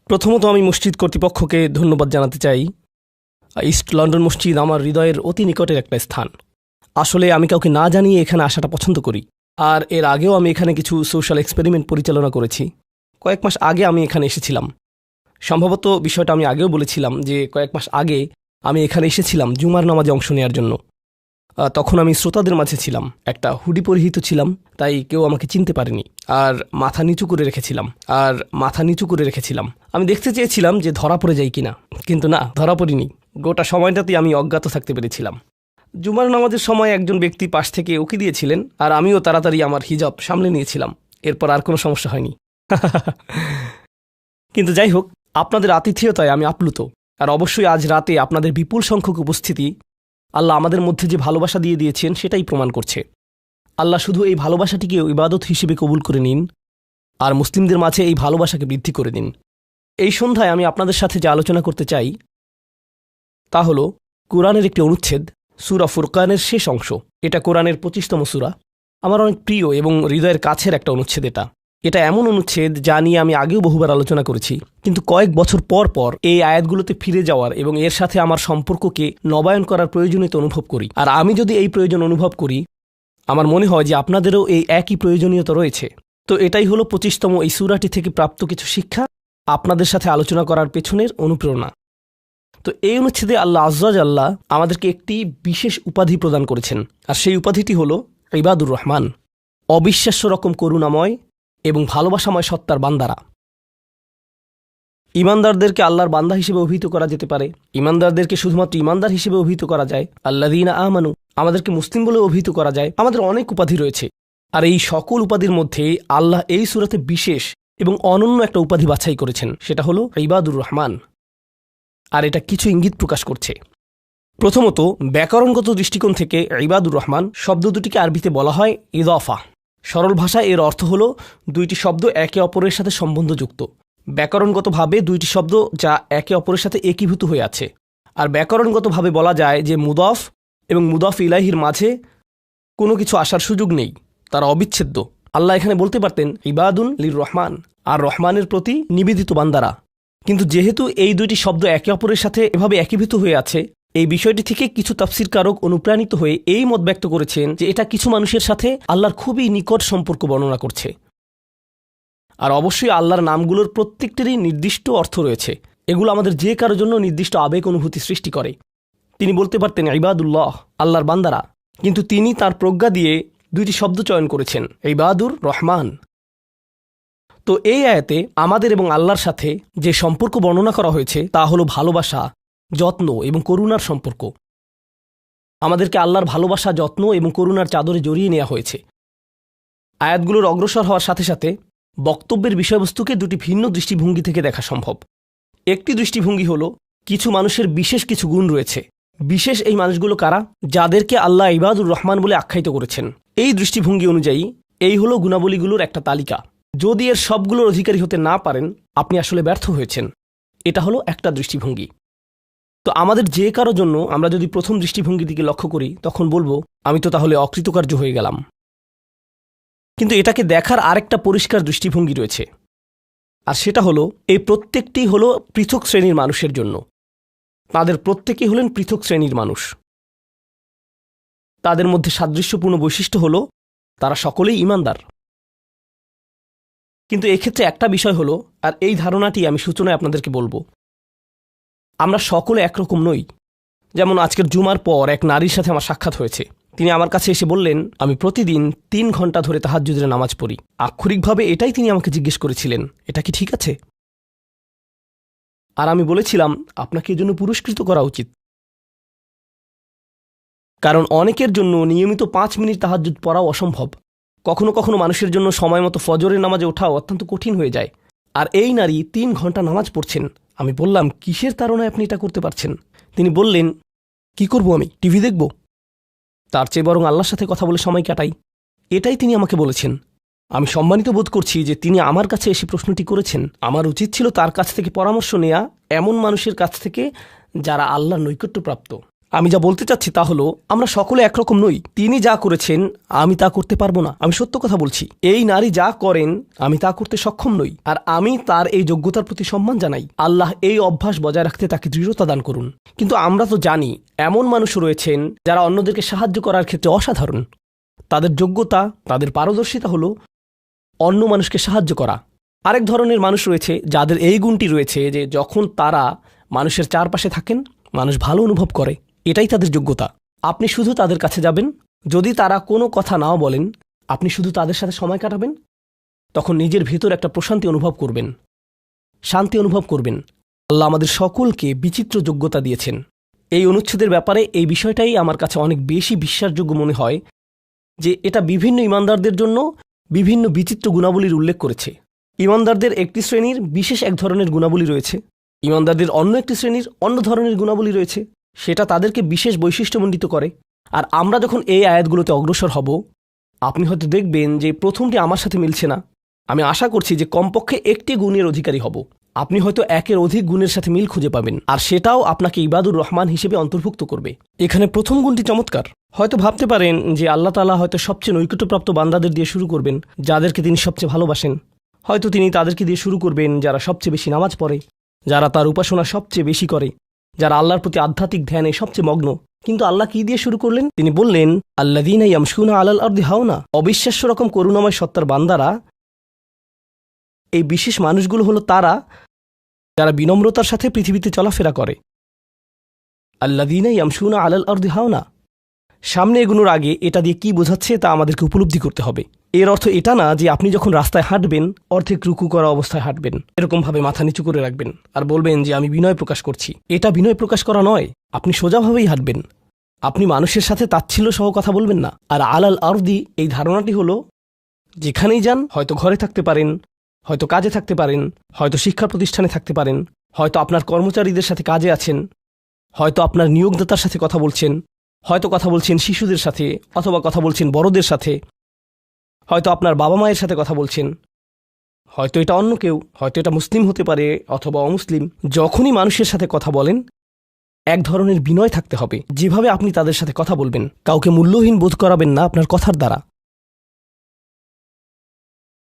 প্রথমত আমি মসজিদ কর্তৃপক্ষকে ধন্যবাদ জানাতে চাই। ইস্ট লন্ডন মসজিদ আমার হৃদয়ের অতি নিকটের একটা স্থান। আসলে আমি কাউকে না জানিয়ে এখানে আসাটা পছন্দ করি। আর এর আগেও আমি এখানে কিছু সোশ্যাল এক্সপেরিমেন্ট পরিচালনা করেছি। কয়েক মাস আগে আমি এখানে এসেছিলাম। সম্ভবত বিষয়টা আমি আগেও বলেছিলাম যে কয়েক মাস আগে আমি এখানে এসেছিলাম জুমার নামাজে অংশ নেওয়ার জন্য। তখন আমি শ্রোতাদের মাঝে ছিলাম, একটা হুডি পরিহিত ছিলাম, তাই কেউ আমাকে চিনতে পারেনি। আর মাথা নিচু করে রেখেছিলাম। আমি দেখতে চেয়েছিলাম যে ধরা পড়ে যাই কিনা, কিন্তু না, ধরা পড়িনি। গোটা সময়টাতেই আমি অজ্ঞাত থাকতে পেরেছিলাম। জুমার নামাজের সময় একজন ব্যক্তি পাশ থেকে উকি দিয়েছিলেন, আর আমিও তাড়াতাড়ি আমার হিজাব সামলে নিয়েছিলাম। এরপর আর কোনো সমস্যা হয়নি। কিন্তু যাই হোক, আপনাদের আতিথেয়তায় আমি আপ্লুত। আর অবশ্যই আজ রাতে আপনাদের বিপুল সংখ্যক উপস্থিতি আল্লাহ আমাদের মধ্যে যে ভালোবাসা দিয়ে দিয়েছেন সেটাই প্রমাণ করছে। আল্লাহ শুধু এই ভালোবাসাটিকে ইবাদত হিসেবে কবুল করে নিন, আর মুসলিমদের মাঝে এই ভালোবাসাকে বৃদ্ধি করে দিন। এই সন্ধ্যায় আমি আপনাদের সাথে যে আলোচনা করতে চাই তা হল কোরআনের একটি অনুচ্ছেদ, সূরা ফুরকানের শেষ অংশ। এটা কোরআনের 25তম সূরা। আমার অনেক প্রিয় এবং হৃদয়ের কাছের একটা অনুচ্ছেদ। এটা এমন অনুচ্ছেদ যা নিয়ে আমি আগেও বহুবার আলোচনা করেছি, কিন্তু কয়েক বছর পর পর এই আয়াতগুলোতে ফিরে যাওয়ার এবং এর সাথে আমার সম্পর্ককে নবায়ন করার প্রয়োজনীয়তা অনুভব করি। আর আমি যদি এই প্রয়োজন অনুভব করি, আমার মনে হয় যে আপনাদেরও এই একই প্রয়োজনীয়তা রয়েছে। তো এটাই হলো 25তম এই সূরাটি থেকে প্রাপ্ত কিছু শিক্ষা, আপনাদের সাথে আলোচনা করার পেছনের অনুপ্রেরণা। তো এই অনুচ্ছেদে আল্লাহ আজ্জা জাল্লাহ আমাদেরকে একটি বিশেষ উপাধি প্রদান করেছেন, আর সেই উপাধিটি হল ইবাদুর রহমান, অবিশ্বাস্য রকম করুণাময় এবং ভালোবাসাময় সত্তার বান্দারা। ইমানদারদেরকে আল্লাহর বান্দা হিসেবে অভিহিত করা যেতে পারে। ইমানদারদেরকে শুধুমাত্র ইমানদার হিসেবে অভিহিত করা যায়। আল্লাযীনা আমানু, আমাদেরকে মুসলিম বলে অভিহিত করা যায়। আমাদের অনেক উপাধি রয়েছে, আর এই সকল উপাধির মধ্যে আল্লাহ এই সূরাতে বিশেষ এবং অনন্য একটা উপাধি বাছাই করেছেন, সেটা হলো ইবাদুর রহমান। আর এটা কিছু ইঙ্গিত প্রকাশ করছে। প্রথমত, ব্যাকরণগত দৃষ্টিকোণ থেকে ইবাদুর রহমান শব্দ দুটিকে আরবিতে বলা হয় ইদাফা। সরল ভাষায় এর অর্থ হল দুইটি শব্দ একে অপরের সাথে সম্বন্ধযুক্ত। ব্যাকরণগতভাবে দুইটি শব্দ যা একে অপরের সাথে একীভূত হয়ে আছে। আর ব্যাকরণগতভাবে বলা যায় যে মুদাফ এবং মুদাফ ইলাইহির মাঝে কোনো কিছু আসার সুযোগ নেই, তারা অবিচ্ছেদ্য। আল্লাহ এখানে বলতে পারতেন ইবাদুন লির রহমান, আর রহমানের প্রতি নিবেদিত বান্দারা। কিন্তু যেহেতু এই দুইটি শব্দ একে অপরের সাথে এভাবে একীভূত হয়ে আছে, এই বিষয়টি থেকে কিছু তাফসীরকারক অনুপ্রাণিত হয়ে এই মত ব্যক্ত করেছেন যে এটা কিছু মানুষের সাথে আল্লাহর খুবই নিকট সম্পর্ক বর্ণনা করছে। আর অবশ্যই আল্লাহর নামগুলোর প্রত্যেকটিরই নির্দিষ্ট অর্থ রয়েছে। এগুলো আমাদের যে কারো জন্য নির্দিষ্ট আবেগ অনুভূতি সৃষ্টি করে। তিনি বলতে পারতেন ইবাদুল্লাহ, আল্লাহর বান্দারা, কিন্তু তিনি তার প্রজ্ঞা দিয়ে দুইটি শব্দ চয়ন করেছেন, ইবাদুর রহমান। তো এই আয়াতে আমাদের এবং আল্লাহর সাথে যে সম্পর্ক বর্ণনা করা হয়েছে তা হলো ভালোবাসা, যত্ন এবং করুণার সম্পর্ক। আমাদেরকে আল্লাহর ভালোবাসা, যত্ন এবং করুণার চাদরে জড়িয়ে নেওয়া হয়েছে। আয়াতগুলোর অগ্রসর হওয়ার সাথে সাথে বক্তব্যের বিষয়বস্তুকে দুটি ভিন্ন দৃষ্টিভঙ্গি থেকে দেখা সম্ভব। একটি দৃষ্টিভঙ্গি হলো কিছু মানুষের বিশেষ কিছু গুণ রয়েছে। বিশেষ এই মানুষগুলো কারা? যাদেরকে আল্লাহ ইবাদুর রহমান বলে আখ্যায়িত করেছেন। এই দৃষ্টিভঙ্গি অনুযায়ী এই হলো গুণাবলীগুলোর একটা তালিকা। যদি এর সবগুলোর অধিকারী হতে না পারেন, আপনি আসলে ব্যর্থ হয়েছেন। এটা হলো একটা দৃষ্টিভঙ্গি। তো আমাদের যে কারো জন্য আমরা যদি প্রথম দৃষ্টিভঙ্গির দিকে লক্ষ্য করি, তখন বলবো আমি তো তাহলে অকৃতকার্য হয়ে গেলাম। কিন্তু এটাকে দেখার আরেকটা পরিষ্কার দৃষ্টিভঙ্গি রয়েছে, আর সেটা হলো এই প্রত্যেকটি হলো পৃথক শ্রেণীর মানুষের জন্য। তাদের প্রত্যেকেই হলেন পৃথক শ্রেণীর মানুষ। তাদের মধ্যে সাদৃশ্যপূর্ণ বৈশিষ্ট্য হলো তারা সকলেই ঈমানদার। কিন্তু এক্ষেত্রে একটা বিষয় হলো, আর এই ধারণাটি আমি সূচনায় আপনাদেরকে বলবো, আমরা সকলে একরকম নই। যেমন আজকের জুমার পর এক নারীর সাথে আমার সাক্ষাৎ হয়েছে। তিনি আমার কাছে এসে বললেন, আমি প্রতিদিন 3 ঘন্টা ধরে তাহাজ্জুদের নামাজ পড়ি। আক্ষরিকভাবে এটাই তিনি আমাকে জিজ্ঞেস করেছিলেন, এটা কি ঠিক আছে? আর আমি বলেছিলাম, আপনাকে এজন্য পুরস্কৃত করা উচিত। কারণ অনেকের জন্য নিয়মিত 5 মিনিট তাহাজ্জুদ পড়াও অসম্ভব। কখনো কখনো মানুষের জন্য সময় মতো ফজরের নামাজে ওঠাও অত্যন্ত কঠিন হয়ে যায়। আর এই নারী 3 ঘন্টা নামাজ পড়ছেন। আমি বললাম, কিসের তাড়নায় আপনি এটা করতে পারছেন? তিনি বললেন, কি করব আমি, টিভি দেখব? তার চেয়ে বরং আল্লাহর সাথে কথা বলে সময় কাটাই। এটাই তিনি আমাকে বলেছেন। আমি সম্মানিত বোধ করছি যে তিনি আমার কাছে এসে প্রশ্নটি করেছেন। আমার উচিত ছিল তার কাছ থেকে পরামর্শ নেওয়া এমন মানুষের কাছ থেকে যারা আল্লাহর নৈকট্যপ্রাপ্ত। আমি যা বলতে চাচ্ছি তা হলো, আমরা সকলে একরকম নই। তিনি যা করেছেন আমি তা করতে পারবো না, আমি সত্য কথা বলছি। এই নারী যা করেন আমি তা করতে সক্ষম নই, আর আমি তার এই যোগ্যতার প্রতি সম্মান জানাই। আল্লাহ এই অভ্যাস বজায় রাখতে তাকে দৃঢ়তা দান করুন। কিন্তু আমরা তো জানি এমন মানুষ রয়েছেন যারা অন্যদেরকে সাহায্য করার ক্ষেত্রে অসাধারণ। তাদের যোগ্যতা, তাদের পারদর্শিতা হলো অন্য মানুষকে সাহায্য করা। আরেক ধরনের মানুষ রয়েছে যাদের এই গুণটি রয়েছে যে যখন তারা মানুষের চারপাশে থাকেন মানুষ ভালো অনুভব করে, এটাই তাদের যোগ্যতা। আপনি শুধু তাদের কাছে যাবেন, যদি তারা কোনো কথা নাও বলেন আপনি শুধু তাদের সাথে সময় কাটাবেন, তখন নিজের ভিতর একটা প্রশান্তি অনুভব করবেন, শান্তি অনুভব করবেন। আল্লাহ আমাদের সকলকে বিচিত্র যোগ্যতা দিয়েছেন। এই অনুচ্ছেদের ব্যাপারে এই বিষয়টাই আমার কাছে অনেক বেশি বিশ্বাসযোগ্য মনে হয় যে এটা বিভিন্ন ইমানদারদের জন্য বিভিন্ন বিচিত্র গুণাবলীর উল্লেখ করেছে। ইমানদারদের একটি শ্রেণীর বিশেষ এক ধরনের গুণাবলী রয়েছে, ইমানদারদের অন্য একটি শ্রেণীর অন্য ধরনের গুণাবলী রয়েছে, সেটা তাদেরকে বিশেষ বৈশিষ্ট্যমণ্ডিত করে। আর আমরা যখন এই আয়াতগুলোতে অগ্রসর হব, আপনি হয়তো দেখবেন যে প্রথমটি আমার সাথে মিলছে না। আমি আশা করছি যে কমপক্ষে একটি গুণের অধিকারী হব। আপনি হয়তো একের অধিক গুণের সাথে মিল খুঁজে পাবেন, আর সেটাও আপনাকে ইবাদুর রহমান হিসেবে অন্তর্ভুক্ত করবে। এখানে প্রথম গুণটি চমৎকার। হয়তো ভাবতে পারেন যে আল্লাহ তাআলা হয়তো সবচেয়ে নৈকট্যপ্রাপ্ত বান্দাদের দিয়ে শুরু করবেন, যাদেরকে তিনি সবচেয়ে ভালোবাসেন। হয়তো তিনি তাদেরকে দিয়ে শুরু করবেন যারা সবচেয়ে বেশি নামাজ পড়ে, যারা তার উপাসনা সবচেয়ে বেশি করে, যারা আল্লাহর প্রতি আধ্যাত্মিক ধ্যানে সবচেয়ে মগ্ন। কিন্তু আল্লাহ কি দিয়ে শুরু করলেন? তিনি বললেন, আল্লাযীনা ইয়ামশুনা আলাল আরদি হাওনা। অবিশ্বাস্য রকম করুণাময় সত্তার বান্দারা, এই বিশেষ মানুষগুলো হলো তারা যারা বিনম্রতার সাথে পৃথিবীতে চলাফেরা করে। আল্লাযীনা ইয়ামশুনা আলাল আরদি হাওনা। সামনে এগুনোর আগে এটা দিয়ে কি বোঝাচ্ছে তা আমাদেরকে উপলব্ধি করতে হবে। এর অর্থ এটা না যে আপনি যখন রাস্তায় হাঁটবেন অর্ধেক রুকু করা অবস্থায় হাঁটবেন, এরকমভাবে মাথা নিচু করে রাখবেন আর বলবেন যে আমি বিনয় প্রকাশ করছি। এটা বিনয় প্রকাশ করা নয়। আপনি সোজাভাবেই হাঁটবেন। আপনি মানুষের সাথে তাচ্ছিল্য সহ কথা বলবেন না। আর আলাল আরদি, এই ধারণাটি হলো যেখানেই যান, হয়তো ঘরে থাকতে পারেন, হয়তো কাজে থাকতে পারেন, হয়তো শিক্ষা প্রতিষ্ঠানে থাকতে পারেন, হয়তো আপনার কর্মচারীদের সাথে কাজে আছেন, হয়তো আপনার নিয়োগদাতার সাথে কথা বলছেন, হয়তো কথা বলছেন শিশুদের সাথে, অথবা কথা বলছেন বড়দের সাথে, হয়তো আপনার বাবা মায়ের সাথে কথা বলছেন, হয়তো এটা অন্য কেউ, হয়তো এটা মুসলিম হতে পারে অথবা অমুসলিম। যখনই মানুষের সাথে কথা বলেন এক ধরনের বিনয় থাকতে হবে। যেভাবে আপনি তাদের সাথে কথা বলবেন, কাউকে মূল্যহীন বোধ করাবেন না আপনার কথার দ্বারা।